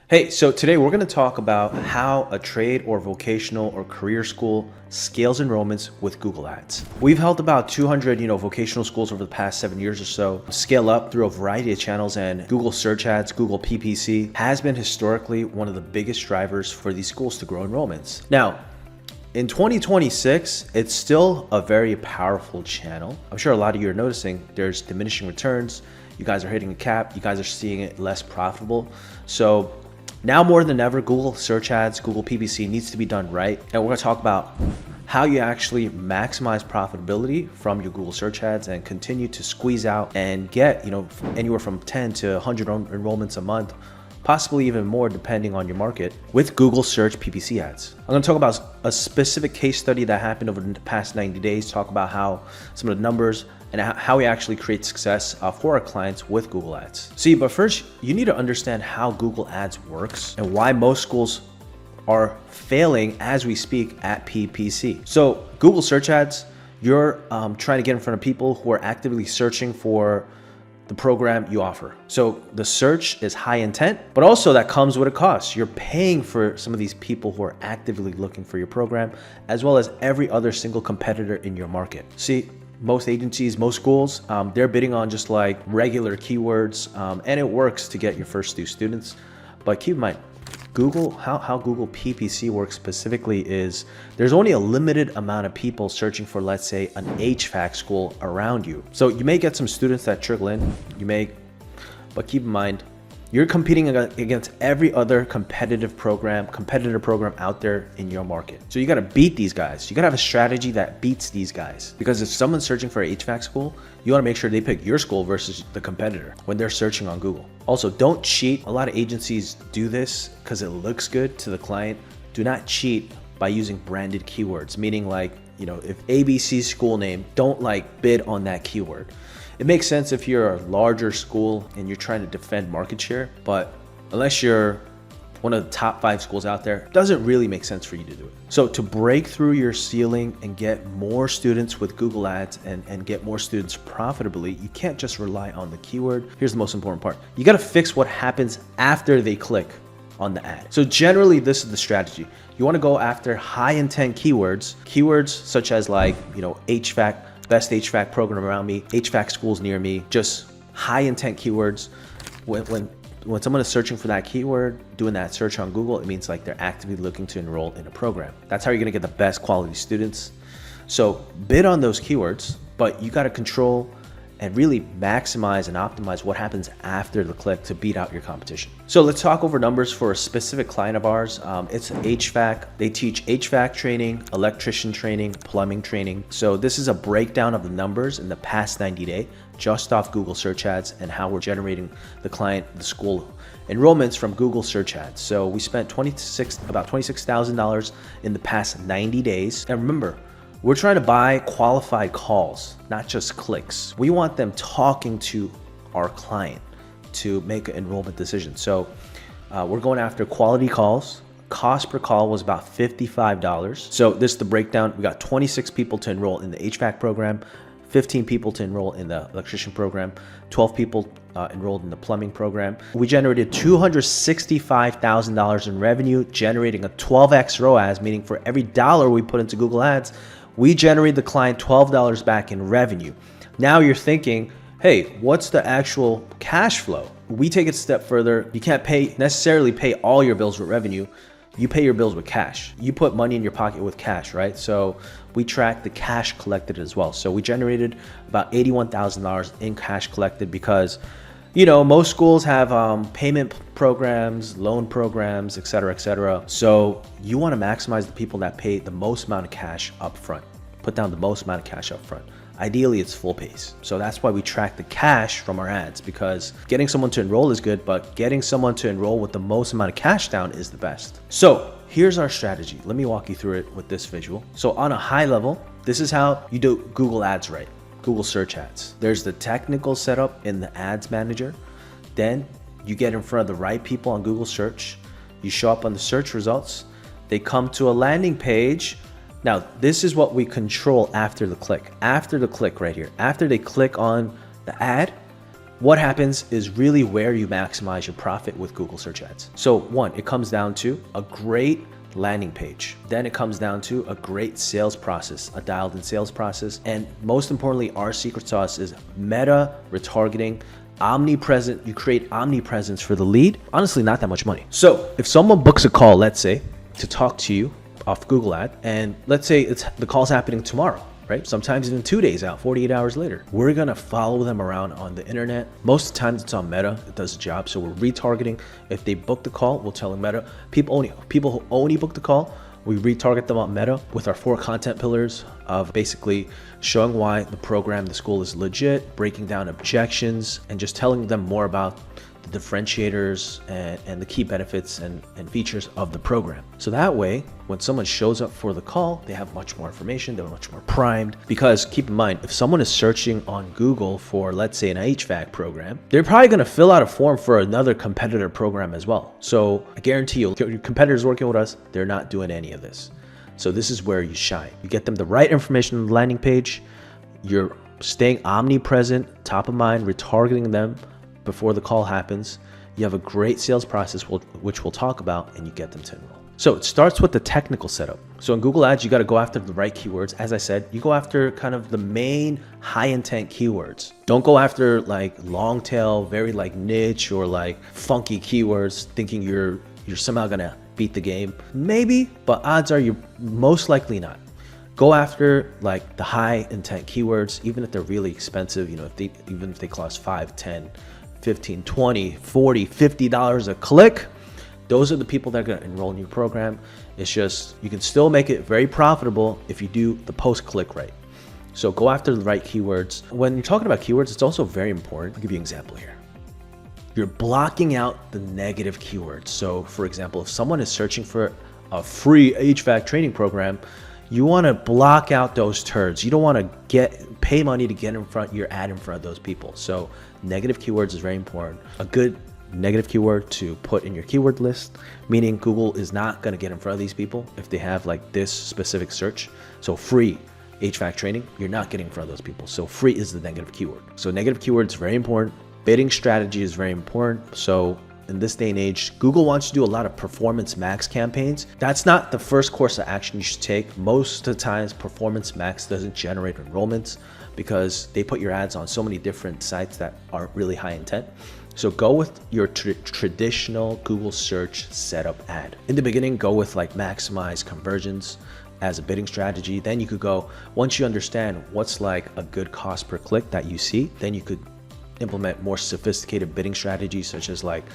Hey, so today we're going to talk about how a trade or vocational or career school scales enrollments with Google Ads. We've helped about 200, vocational schools over the past 7 years or so scale up through a variety of channels, and Google Search Ads, Google PPC has been historically one of the biggest drivers for these schools to grow enrollments. Now, in 2026, it's still a very powerful channel. I'm sure a lot of you are noticing there's diminishing returns. You guys are hitting a cap. You guys are seeing it less profitable. So now more than ever, Google Search Ads, Google PPC needs to be done right. And we're going to talk about how you actually maximize profitability from your Google Search Ads and continue to squeeze out and get, anywhere from 10 to 100 enrollments a month, possibly even more depending on your market, with Google Search PPC ads. I'm going to talk about a specific case study that happened over the past 90 days, talk about how some of the numbers and how we actually create success for our clients with Google Ads. See, but first, you need to understand how Google Ads works and why most schools are failing as we speak at PPC. So Google Search Ads, you're trying to get in front of people who are actively searching for the program you offer. So the search is high intent, but also that comes with a cost. You're paying for some of these people who are actively looking for your program, as well as every other single competitor in your market. See, most agencies, most schools, they're bidding on just like regular keywords, and it works to get your first few students. But keep in mind, how Google PPC works specifically is there's only a limited amount of people searching for, let's say, an HVAC school around you. So you may get some students that trickle in, but keep in mind, you're competing against every other competitor program out there in your market. So you got to beat these guys. You got to have a strategy that beats these guys. Because if someone's searching for an HVAC school, you want to make sure they pick your school versus the competitor when they're searching on Google. Also, don't cheat. A lot of agencies do this because it looks good to the client. Do not cheat by using branded keywords, meaning like, if ABC school name, don't bid on that keyword. It makes sense if you're a larger school and you're trying to defend market share, but unless you're one of the top 5 schools out there, it doesn't really make sense for you to do it. So to break through your ceiling and get more students with Google Ads and get more students profitably, you can't just rely on the keyword. Here's the most important part. You got to fix what happens after they click on the ad. So generally, this is the strategy. You want to go after high intent keywords such as HVAC, best HVAC program around me, HVAC schools near me, just high intent keywords. When someone is searching for that keyword, doing that search on Google, it means they're actively looking to enroll in a program. That's how you're gonna get the best quality students. So bid on those keywords, but you gotta control and really maximize and optimize what happens after the click to beat out your competition. So let's talk over numbers for a specific client of ours. It's HVAC. They teach HVAC training, electrician training, plumbing training. So this is a breakdown of the numbers in the past 90 days, just off Google Search Ads and how we're generating the school enrollments from Google Search Ads. So we spent about $26,000 in the past 90 days. And remember, we're trying to buy qualified calls, not just clicks. We want them talking to our client to make an enrollment decision. So we're going after quality calls. Cost per call was about $55. So this is the breakdown. We got 26 people to enroll in the HVAC program, 15 people to enroll in the electrician program, 12 people enrolled in the plumbing program. We generated $265,000 in revenue, generating a 12x ROAS, meaning for every dollar we put into Google Ads, we generate the client $12 back in revenue. Now you're thinking, hey, what's the actual cash flow? We take it a step further. You can't necessarily pay all your bills with revenue. You pay your bills with cash. You put money in your pocket with cash, right? So we track the cash collected as well. So we generated about $81,000 in cash collected because most schools have payment programs, loan programs, et cetera. So you want to maximize the people that pay the most amount of cash up front, put down the most amount of cash up front. Ideally, it's full pays. So that's why we track the cash from our ads, because getting someone to enroll is good, but getting someone to enroll with the most amount of cash down is the best. So here's our strategy. Let me walk you through it with this visual. So on a high level, this is how you do Google Ads right. Google Search Ads. There's the technical setup in the ads manager. Then you get in front of the right people on Google Search. You show up on the search results. They come to a landing page. Now, this is what we control after the click. After the click right here. After they click on the ad, what happens is really where you maximize your profit with Google search ads. So one, it comes down to a great landing page. Then it comes down to a great sales process, a dialed in sales process. And most importantly, our secret sauce is meta retargeting, omnipresent. You create omnipresence for the lead. Honestly, not that much money. So if someone books a call, let's say, to talk to you off Google ad, and let's say the call's happening tomorrow, right? Sometimes even 2 days out, 48 hours later. We're gonna follow them around on the internet. Most of the times it's on Meta, it does the job. So we're retargeting. If they book the call, we'll tell them Meta. People who only book the call, we retarget them on Meta with our 4 content pillars of basically showing why the program, the school is legit, breaking down objections, and just telling them more about the differentiators and the key benefits and features of the program. So that way, when someone shows up for the call, they have much more information, they're much more primed. Because keep in mind, if someone is searching on Google for, let's say, an HVAC program, they're probably gonna fill out a form for another competitor program as well. So I guarantee you, your competitors working with us, they're not doing any of this. So this is where you shine. You get them the right information on the landing page, you're staying omnipresent, top of mind, retargeting them before the call happens. You have a great sales process, which we'll talk about, and you get them to enroll. So it starts with the technical setup. So in Google Ads, you got to go after the right keywords. As I said, you go after kind of the main high intent keywords. Don't go after like long tail, very like niche or like funky keywords thinking you're somehow going to beat the game. Maybe, but odds are you're most likely not. Go after like the high intent keywords, even if they're really expensive, you know, even if they cost $5, $10, $15, $20, $40, $50 a click. Those are the people that are going to enroll in your program. It's just, you can still make it very profitable if you do the post-click right. So go after the right keywords. When you're talking about keywords, it's also very important. I'll give you an example here. You're blocking out the negative keywords. So for example, if someone is searching for a free HVAC training program, you want to block out those turds. You don't want to pay money to get your ad in front of those people. So negative keywords is very important. A good negative keyword to put in your keyword list, meaning Google is not going to get in front of these people if they have like this specific search. So free HVAC training, you're not getting in front of those people. So free is the negative keyword. So negative keyword is very important. Bidding strategy is very important. So in this day and age, Google wants to do a lot of performance max campaigns. That's not the first course of action you should take. Most of the times, performance max doesn't generate enrollments because they put your ads on so many different sites that aren't really high intent. So go with your traditional Google search setup ad. In the beginning, go with like maximize conversions as a bidding strategy. Then you could go, once you understand what's like a good cost per click that you see, then you could implement more sophisticated bidding strategies, such as like,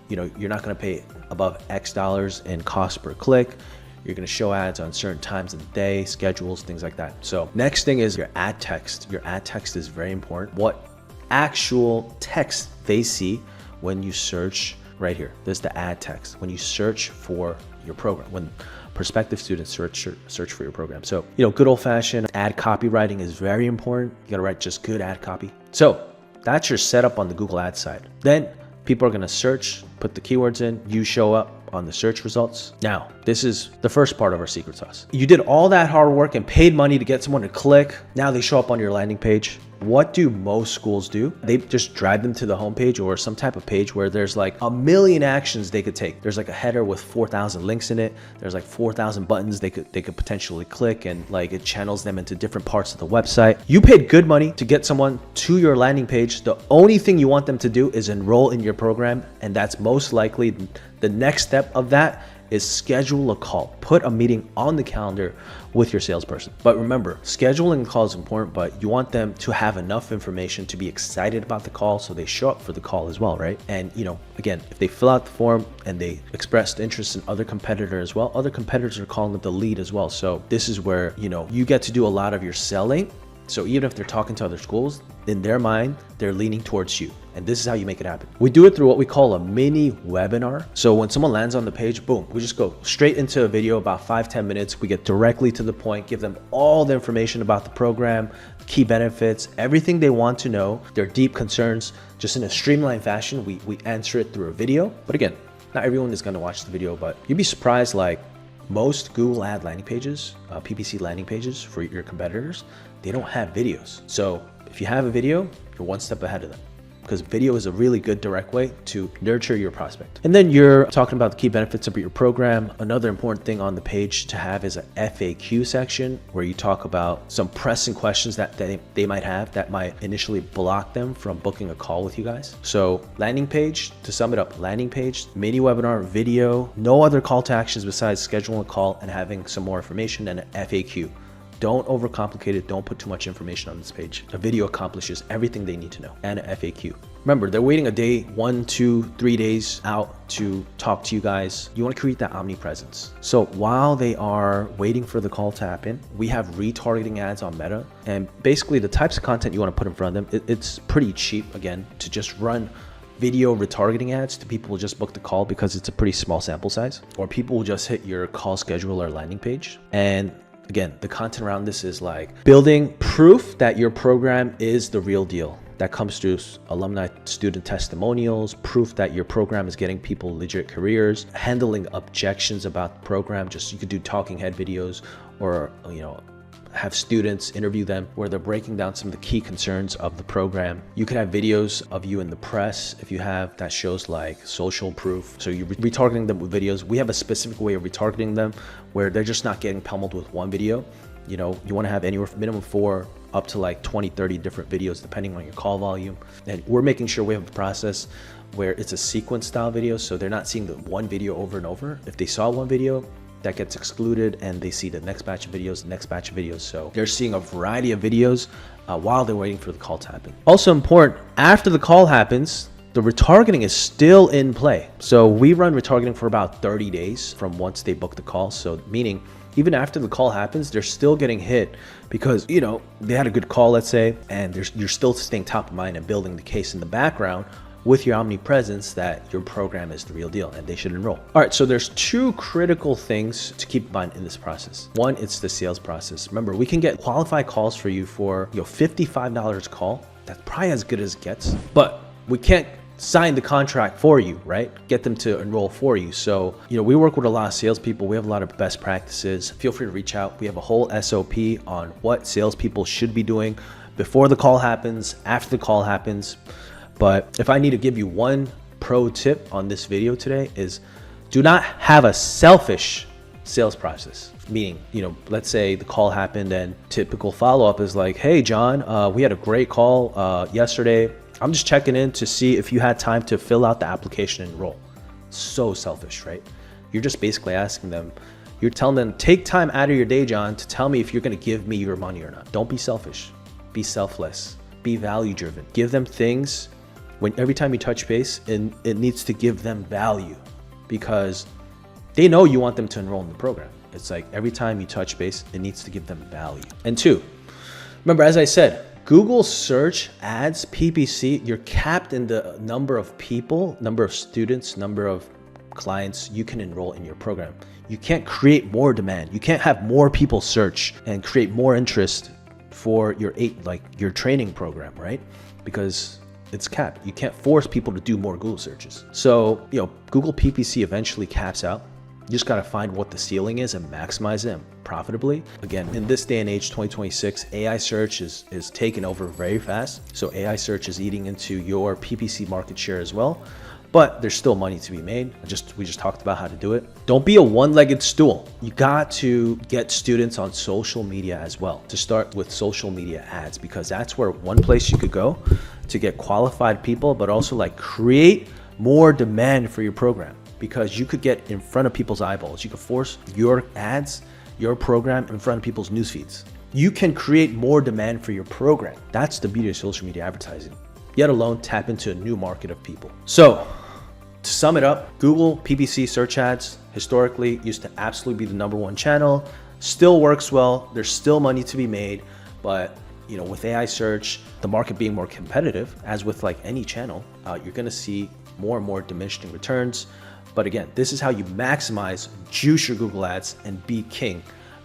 you know, you're not going to pay above X dollars in cost per click. You're going to show ads on certain times of the day, schedules, things like that. So next thing is your ad text. Your ad text is very important. What actual text they see when you search right here. This is the ad text. When you search for your program, when prospective students search for your program. So, you know, good old fashioned ad copywriting is very important. You got to write just good ad copy. So that's your setup on the Google Ads side. Then people are going to search, put the keywords in, you show up on the search results. Now, this is the first part of our secret sauce. You did all that hard work and paid money to get someone to click. Now they show up on your landing page. What do most schools do? They just drive them to the homepage or some type of page where there's like a million actions they could take. There's like a header with 4,000 links in it. There's like 4,000 buttons they could potentially click, and like it channels them into different parts of the website. You paid good money to get someone to your landing page. The only thing you want them to do is enroll in your program, and that's most likely the next step of that is schedule a call. Put a meeting on the calendar with your salesperson. But remember, scheduling the call is important, but you want them to have enough information to be excited about the call so they show up for the call as well, right? And you know, again, if they fill out the form and they expressed interest in other competitors as well, other competitors are calling it the lead as well. So this is where, you know, you get to do a lot of your selling. So even if they're talking to other schools, in their mind, they're leaning towards you. And this is how you make it happen. We do it through what we call a mini webinar. So when someone lands on the page, boom, we just go straight into a video, about 5-10 minutes. We get directly to the point, give them all the information about the program, key benefits, everything they want to know, their deep concerns, just in a streamlined fashion. We answer it through a video. But again, not everyone is gonna watch the video, but you'd be surprised, like most Google ad landing pages, PPC landing pages for your competitors, they don't have videos. So if you have a video, you're one step ahead of them. because video is a really good direct way to nurture your prospect. And then you're talking about the key benefits of your program. Another important thing on the page to have is a FAQ section where you talk about some pressing questions that they might have that might initially block them from booking a call with you guys. So landing page, to sum it up, landing page, mini webinar, video, no other call to actions besides scheduling a call and having some more information, and an FAQ. Don't overcomplicate it. Don't put too much information on this page. A video accomplishes everything they need to know, and an FAQ. Remember, they're waiting a day, 1, 2, 3 days out to talk to you guys. You want to create that omnipresence. So while they are waiting for the call to happen, we have retargeting ads on Meta. And basically the types of content you want to put in front of them, it's pretty cheap, again, to just run video retargeting ads to people who just book the call because it's a pretty small sample size, or people will just hit your call scheduler landing page. And again, the content around this is like building proof that your program is the real deal. That comes through alumni student testimonials, proof that your program is getting people legit careers, handling objections about the program. Just, you could do talking head videos, or, you know, have students interview them where they're breaking down some of the key concerns of the program. You could have videos of you in the press if you have, that shows like social proof. So you're retargeting them with videos. We have a specific way of retargeting them where they're just not getting pummeled with one video. You know, you want to have anywhere from minimum 4 up to like 20, 30 different videos depending on your call volume. And we're making sure we have a process where it's a sequence style video, so they're not seeing the one video over and over. If they saw one video, that gets excluded and they see the next batch of videos, the next batch of videos. So they're seeing a variety of videos while they're waiting for the call to happen. Also important, after the call happens, the retargeting is still in play. So we run retargeting for about 30 days from once they book the call. So meaning even after the call happens, they're still getting hit because, you know, they had a good call, let's say, and you're still staying top of mind and building the case in the background with your omnipresence that your program is the real deal and they should enroll. All right, so there's 2 critical things to keep in mind in this process. One, it's the sales process. Remember, we can get qualified calls for you for, you know, $55 a call. That's probably as good as it gets, but we can't sign the contract for you, right? Get them to enroll for you. So, you know, we work with a lot of salespeople. We have a lot of best practices. Feel free to reach out. We have a whole SOP on what salespeople should be doing before the call happens, after the call happens. But if I need to give you one pro tip on this video today, is do not have a selfish sales process. Meaning, you know, let's say the call happened and typical follow-up is like, hey, John, we had a great call yesterday. I'm just checking in to see if you had time to fill out the application and enroll. So selfish, right? You're just basically asking them, you're telling them, take time out of your day, John, to tell me if you're going to give me your money or not. Don't be selfish. Be selfless. Be value driven. Give them things. When every time you touch base, and it needs to give them value, because they know you want them to enroll in the program. It's like every time you touch base, it needs to give them value. And 2, remember, as I said, Google search ads, PPC, you're capped in the number of people, number of students, number of clients you can enroll in your program. You can't create more demand. You can't have more people search and create more interest for your your training program, right? Because it's capped. You can't force people to do more Google searches. So, you know, Google PPC eventually caps out. You just got to find what the ceiling is and maximize them profitably. Again, in this day and age, 2026, AI search is taking over very fast. So AI search is eating into your PPC market share as well. But there's still money to be made. We just talked about how to do it. Don't be a one-legged stool. You got to get students on social media as well. To start with social media ads, because that's where one place you could go to get qualified people, but also like create more demand for your program, because you could get in front of people's eyeballs. You could force your ads, your program in front of people's news feeds. You can create more demand for your program. That's the beauty of social media advertising. Yet alone tap into a new market of people. So to sum it up, Google PPC search ads historically used to absolutely be the #1 channel. Still works well. There's still money to be made, but you know, with AI search, the market being more competitive, as with like any channel, you're gonna see more and more diminishing returns. But again, this is how you maximize, juice your Google ads and be king.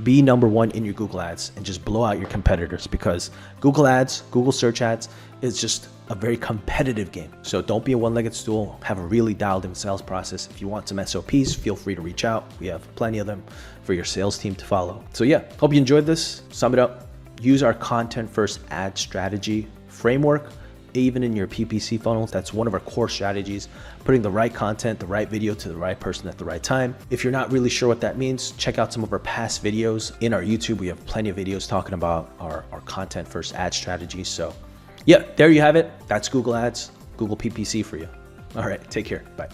Be #1 in your Google ads and just blow out your competitors, because Google ads, Google search ads is just a very competitive game. So don't be a one-legged stool. Have a really dialed in sales process. If you want some SOPs, feel free to reach out. We have plenty of them for your sales team to follow. So yeah, hope you enjoyed this. Sum it up. Use our content first ad strategy framework even in your PPC funnels. That's one of our core strategies, putting the right content, the right video to the right person at the right time. If you're not really sure what that means, check out some of our past videos in our YouTube. We have plenty of videos talking about our content first ad strategy. So yeah, there you have it. That's Google Ads, Google PPC for you. All right, take care. Bye.